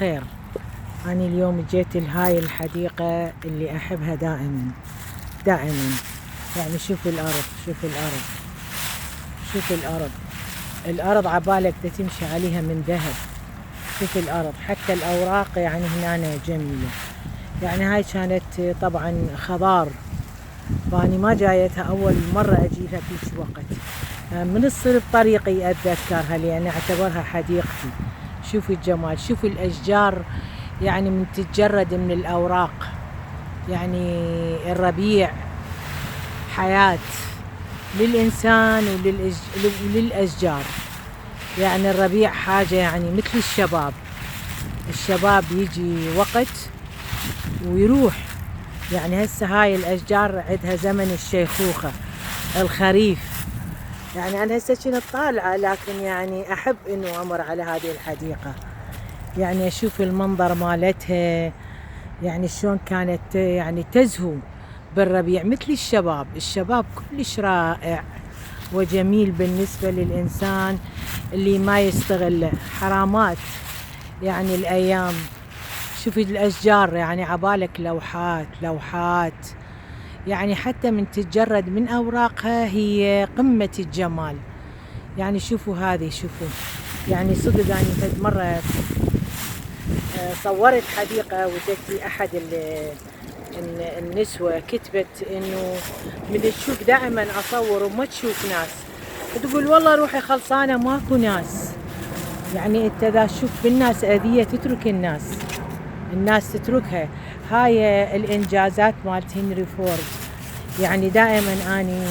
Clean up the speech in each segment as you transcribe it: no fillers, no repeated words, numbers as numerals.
خير. أنا اليوم جيت لهاي الحديقة اللي أحبها دائما دائما. يعني شوف الأرض، شوف الأرض، شوف الأرض. الأرض عبالك تمشي عليها من ذهب. شوف الأرض، حتى الأوراق يعني هنا جميلة. يعني هاي كانت طبعا خضار، فأني ما جايتها أول مرة أجيها في وقت من الصلب طريقي أتذكرها، لأن أعتبرها حديقتي. شوفوا الجمال، شوفوا الأشجار يعني من تتجرد من الأوراق. يعني الربيع حياة للإنسان وللأشجار. يعني الربيع حاجة يعني مثل الشباب. الشباب يجي وقت ويروح. يعني هسه هاي الأشجار عندها زمن الشيخوخة، الخريف. يعني أنا هسه كنت طالعة، لكن يعني أحب إنه أمر على هذه الحديقة، يعني أشوف المنظر مالتها. يعني شلون كانت يعني تزهو بالربيع مثل الشباب. الشباب كلش رائع وجميل بالنسبة للإنسان اللي ما يستغله. حرامات يعني الأيام. شوفي الأشجار، يعني عبالك لوحات لوحات، يعني حتى من تتجرد من أوراقها هي قمة الجمال. يعني شوفوا هذه، شوفوا يعني صدق. أنا فد مرة صورت حديقة وجدت أحد النسوة كتبت إنه من تشوف دائما أصور وما تشوف ناس، تقول والله روحي خلصانة ماكو ناس. يعني أنت إذا تشوف بالناس أذية تترك الناس تتركها. هاي الإنجازات مالت هنري فورد. يعني دائما أني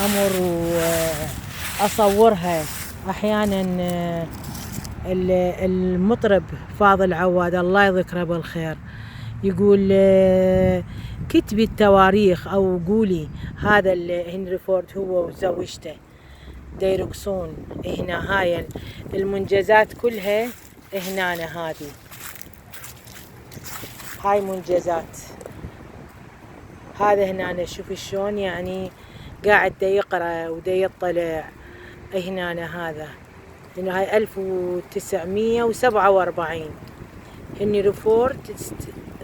أمر وأصورها. أحيانا المطرب فاضل عواد الله يذكره بالخير يقول كتبي التواريخ أو قولي هذا هنري فورد هو وزوجته ديركسون هنا. هاي المنجزات كلها هنا. هاي منجزات. هذا هنا شوف شلون يعني قاعد دا يقرأ ودا يطلع هنا. هذا هنا هاي 1947 هنري فورد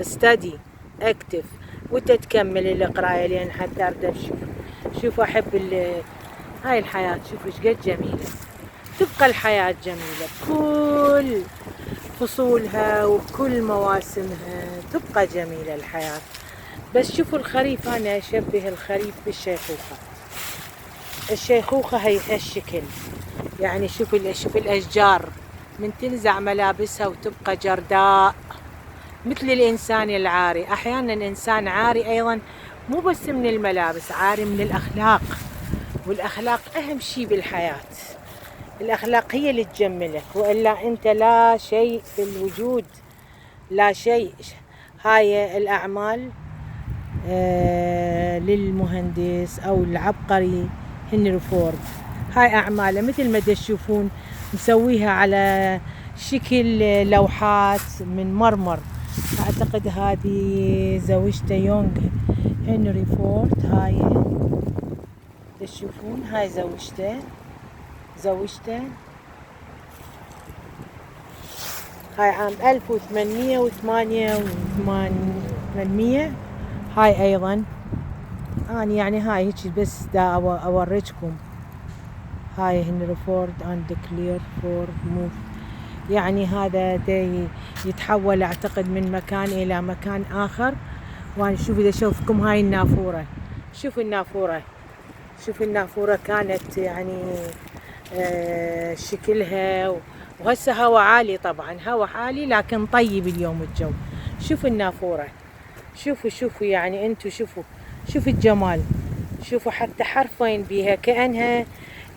ستدي اكتف، وتتكمل القراية لين حتى ارد اشوف. شوف احب هاي الحياة. شوف ايش قد جميلة. تبقى الحياة جميلة بكل فصولها وبكل مواسمها، تبقى جميلة الحياة. بس شوفوا الخريف، أنا أشبه الخريف بالشيخوخة. الشيخوخة هي هالشكل. يعني شوف الأشجار من تنزع ملابسها وتبقى جرداء مثل الإنسان العاري. أحيانا الإنسان عاري أيضا، مو بس من الملابس، عاري من الأخلاق. والأخلاق أهم شيء بالحياة. الأخلاق هي اللي تجملك، وإلا أنت لا شيء في الوجود، لا شيء. هاي الأعمال للمهندس أو العبقري هنري فورد. هاي أعماله مثل ما تشوفون مسويها على شكل لوحات من مرمر. أعتقد هذه زوجته يونغ هنري فورد. هاي تشوفون، هاي زوجته. هاي عام 1888. هاي أيضا أنا يعني هاي هيك بس دا أوريكم. هاي هنري فورد and كلير فورد موف. يعني هذا دا يتحول أعتقد من مكان إلى مكان آخر. وأنا شوفوا إذا أشوفكم هاي النافورة. شوفوا النافورة، شوفوا النافورة كانت يعني شكلها. وهسه هوا عالي، طبعا هوا عالي لكن طيب اليوم الجو. شوفوا النافورة، شوفوا يعني انتو شوفوا الجمال. شوفوا حتى حرفين بيها،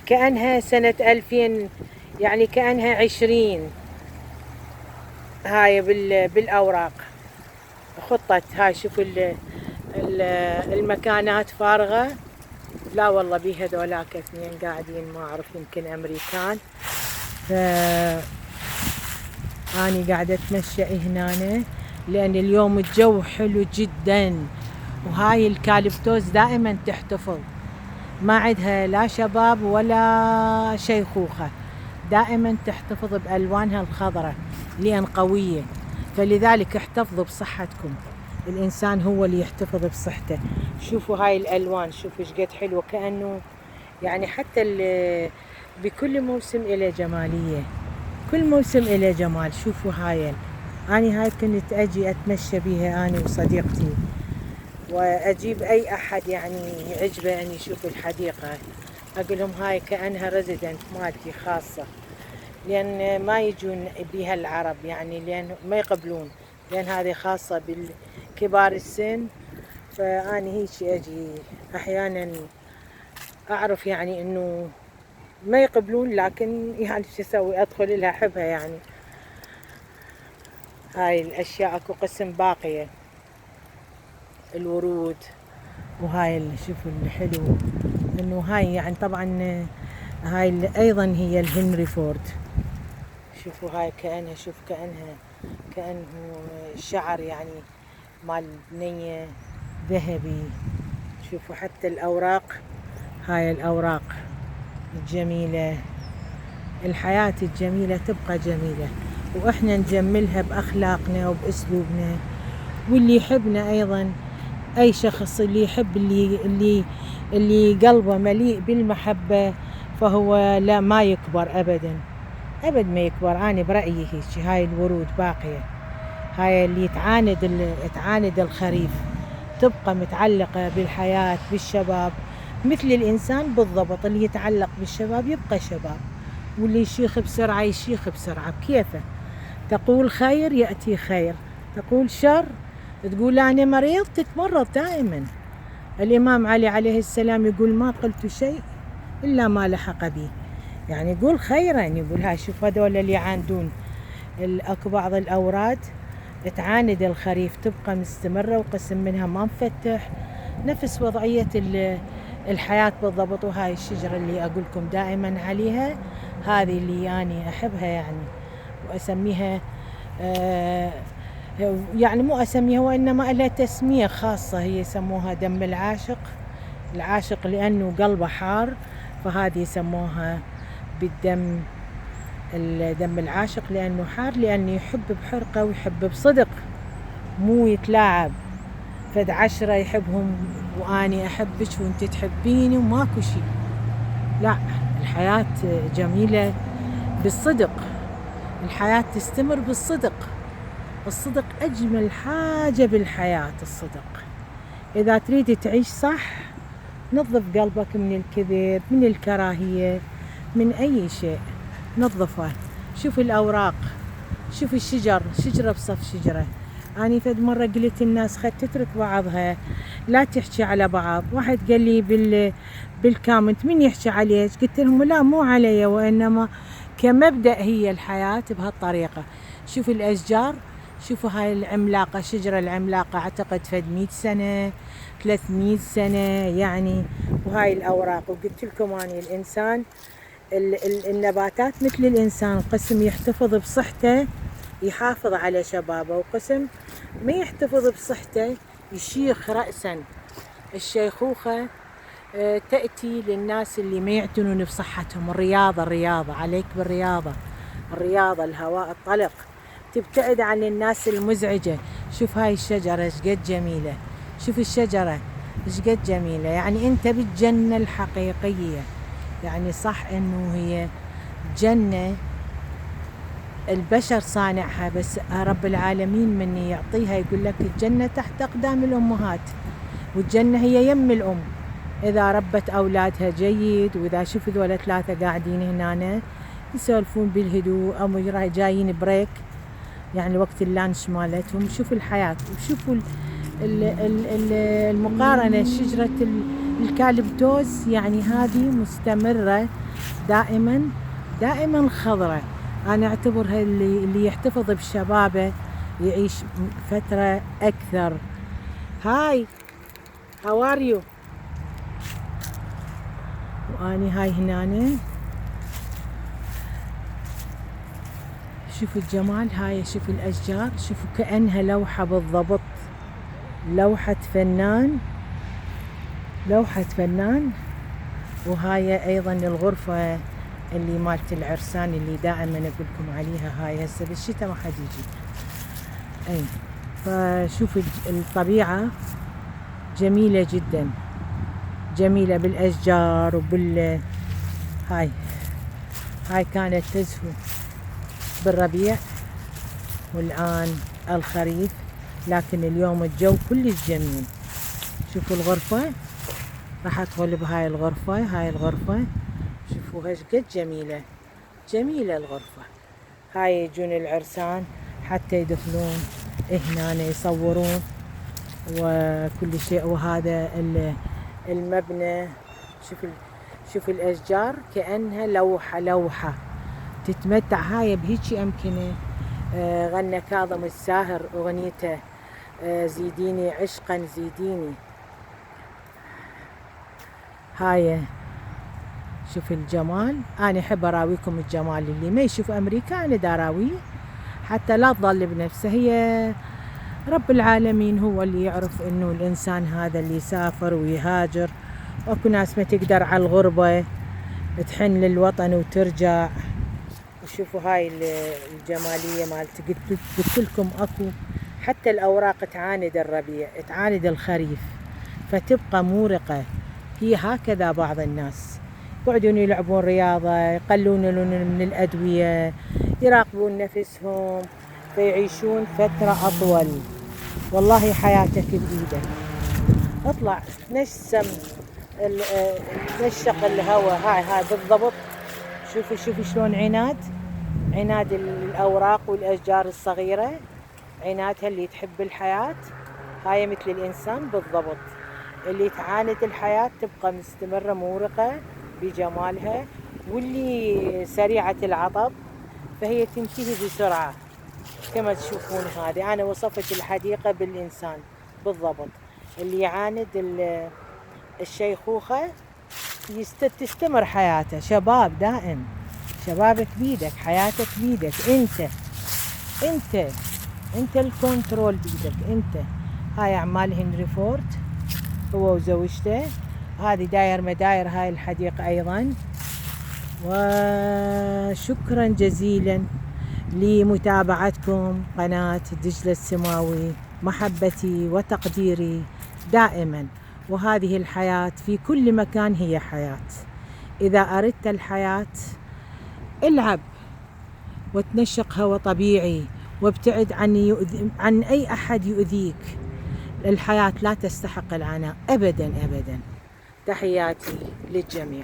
كأنها سنة 2000، يعني كأنها 20. هاي بالأوراق خطت. هاي شوفوا المكانات فارغة. لا والله بيها ذولاك اثنين قاعدين، ما أعرف يمكن أمريكان. أنا قاعدة أتمشى هنا لأن اليوم الجو حلو جدا. وهاي الكاليبتوس دائما تحتفظ، ما عندها لا شباب ولا شيخوخة، دائما تحتفظ بألوانها الخضراء لأن قوية، فلذلك احتفظوا بصحتكم. الإنسان هو اللي يحتفظ بصحته. شوفوا هاي الألوان، شوفوا ايش قد حلوة، كأنه يعني حتى بكل موسم إلى جمالية، كل موسم إلى جمال. شوفوا هاي كنت أجي أتمشى بيها أنا وصديقتي، وأجيب أي أحد يعني يعجبه أن يشوف الحديقة، أقول لهم هاي كأنها ريزيدنت مالتي خاصة، لأن ما يجون بها العرب، يعني لأن ما يقبلون، لأن هذه خاصة بالكبار السن. فأنا هيك أجي أحيانا أعرف يعني إنه ما يقبلون، لكن يعني شو أسوي، أدخل لها أحبها يعني. هاي الأشياء أكو قسم باقية، الورود. وهاي شوفوا الحلو إنه هاي يعني طبعا هاي أيضا هي الهنري فورد. شوفوا هاي كأنها، شوف كأنه شعر يعني مال بنية ذهبي. شوفوا حتى الأوراق، هاي الأوراق الجميلة. الحياة الجميلة تبقى جميلة، وإحنا نجملها بأخلاقنا وبأسلوبنا. واللي يحبنا أيضا، أي شخص اللي يحب اللي قلبه مليء بالمحبة، فهو لا ما يكبر أبدا، أبد ما يكبر. أنا برأيي هيك. هاي الورود باقية، هاي اللي تعاند الخريف، تبقى متعلقة بالحياة بالشباب، مثل الإنسان بالضبط. اللي يتعلق بالشباب يبقى شباب، واللي يشيخ بسرعة يشيخ بسرعة بكيفه. تقول خير يأتي خير، تقول شر، تقول أنا مريض، تتمرض دائما. الإمام علي عليه السلام يقول ما قلت شيء إلا ما لحق بي، يعني يقول خيرا. يقول هاي شوف هذول اللي يعاندون، اكو بعض الأوراد تعاند الخريف، تبقى مستمرة وقسم منها ما مفتح، نفس وضعية الحياة بالضبط. وهاي الشجرة اللي أقولكم دائما عليها، هذه اللي يعني أحبها يعني، وأسميها يعني مو أسميها، وإنما لها تسمية خاصة، هي يسموها دم العاشق. العاشق لأنه قلبه حار، فهذه يسموها بالدم دم العاشق، لأنه حار، لأنه يحب بحرقة ويحب بصدق، مو يتلاعب. فد 10 يحبهم وأني أحبك وأنت تحبيني وماكو شي، لا. الحياة جميلة بالصدق، الحياة تستمر بالصدق. الصدق أجمل حاجة بالحياة، الصدق. إذا تريد تعيش صح، نظف قلبك من الكذب، من الكراهية، من أي شيء، نظفه. شوف الأوراق، شوف الشجر، شجرة بصف شجرة. أنا فد مرة قلت الناس خد تترك بعضها، لا تحكي على بعض. واحد قال لي بالكامنت من يحكي عليك؟ قلت لهم لا مو علي، وإنما كمبدأ هي الحياة بهالطريقة. شوف الأشجار، شوفوا هاي العملاقة، الشجرة العملاقة أعتقد فد 100 سنة 300 سنة يعني. وهاي الأوراق. وقلت لكم أني الإنسان، النباتات مثل الإنسان، قسم يحتفظ بصحته يحافظ على شبابه، وقسم ما يحتفظ بصحته يشيخ رأسا. الشيخوخة تأتي للناس اللي ما يعتنون بصحتهم. الرياضة عليك بالرياضة، الرياضة، الهواء الطلق، تبتعد عن الناس المزعجة. شوف هاي الشجرة ايش قد جميلة، شوف الشجرة ايش قد جميلة، يعني انت بالجنة الحقيقية. يعني صح انه هي جنة البشر صانعها، بس رب العالمين من يعطيها يقول لك الجنة تحت أقدام الأمهات، والجنة هي يم الأم إذا ربت أولادها جيد. وإذا شوف ذولا 3 قاعدين هنا يسولفون بالهدوء، أو جايين بريك يعني وقت اللانش مالتهم. شوفوا الحياة، وشوفوا المقارنة. شجرة الكالبدوس يعني هذه مستمرة دائما خضرة. أنا أعتبرها اللي يحتفظ بشبابه يعيش فترة أكثر. هاي how are you؟ وأني هاي هنا شوفوا الجمال. هاي شوفوا الأشجار، شوفوا كأنها لوحة بالضبط، لوحة فنان. وهاي أيضا الغرفة اللي مالت العرسان اللي دائما اقول لكم عليها. هاي هسه بالشتاء ما حد يجي. اي فشوف الطبيعة جميلة جدا، جميلة بالاشجار هاي كانت تزهو بالربيع والآن الخريف، لكن اليوم الجو كلش جميل. شوفوا الغرفة، راح ادخل بهاي الغرفة. هاي الغرفة شوفوا ايش قد جميلة، جميلة الغرفة. هاي يجون العرسان حتى يدخلون هنا يصورون وكل شيء. وهذا المبنى شوف الاشجار كأنها لوحة تتمتع. هاي بهيجي امكنة. غنى كاظم الساهر اغنيته زيديني عشقا زيديني. هاي شوف الجمال. انا احب اراويكم الجمال، اللي ما يشوف امريكا انا داراويه حتى لا تظل بنفسه. هي رب العالمين هو اللي يعرف انه الانسان هذا اللي يسافر ويهاجر، واكو ناس ما تقدر على الغربة تحن للوطن وترجع. وشوفوا هاي الجمالية مالت قلت لكم اكو حتى الاوراق تعاند الربيع، تعاند الخريف، فتبقى مورقة. هي هكذا بعض الناس يقعدون يلعبون رياضة، يقلون من الأدوية، يراقبون نفسهم، فيعيشون فترة أطول. والله حياتك بإيدك. اطلع نسم نشق الهواء. هاي بالضبط. شوفي شلون عناد الأوراق والأشجار الصغيرة، عنادها اللي تحب الحياة. هاي مثل الإنسان بالضبط، اللي تعاند الحياة تبقى مستمرة مورقة بجمالها، واللي سريعة العطب فهي تنتهي بسرعة. كما تشوفون هذه أنا وصفت الحديقة بالإنسان بالضبط. اللي يعاند الشيخوخة تستمر حياته. شباب دائم، شبابك بيدك، حياتك بيدك. انت الكنترول بيدك انت. هاي اعمال هنري فورد هو وزوجته. هذه داير مداير هاي الحديقة ايضا. وشكرا جزيلا لمتابعتكم قناة دجلة السماوي. محبتي وتقديري دائما. وهذه الحياة في كل مكان هي حياة. إذا أردت الحياة العب وتنشق هوا طبيعي، وابتعد عن أي أحد يؤذيك. الحياة لا تستحق العناء أبدا أبدا. تحياتي للجميع.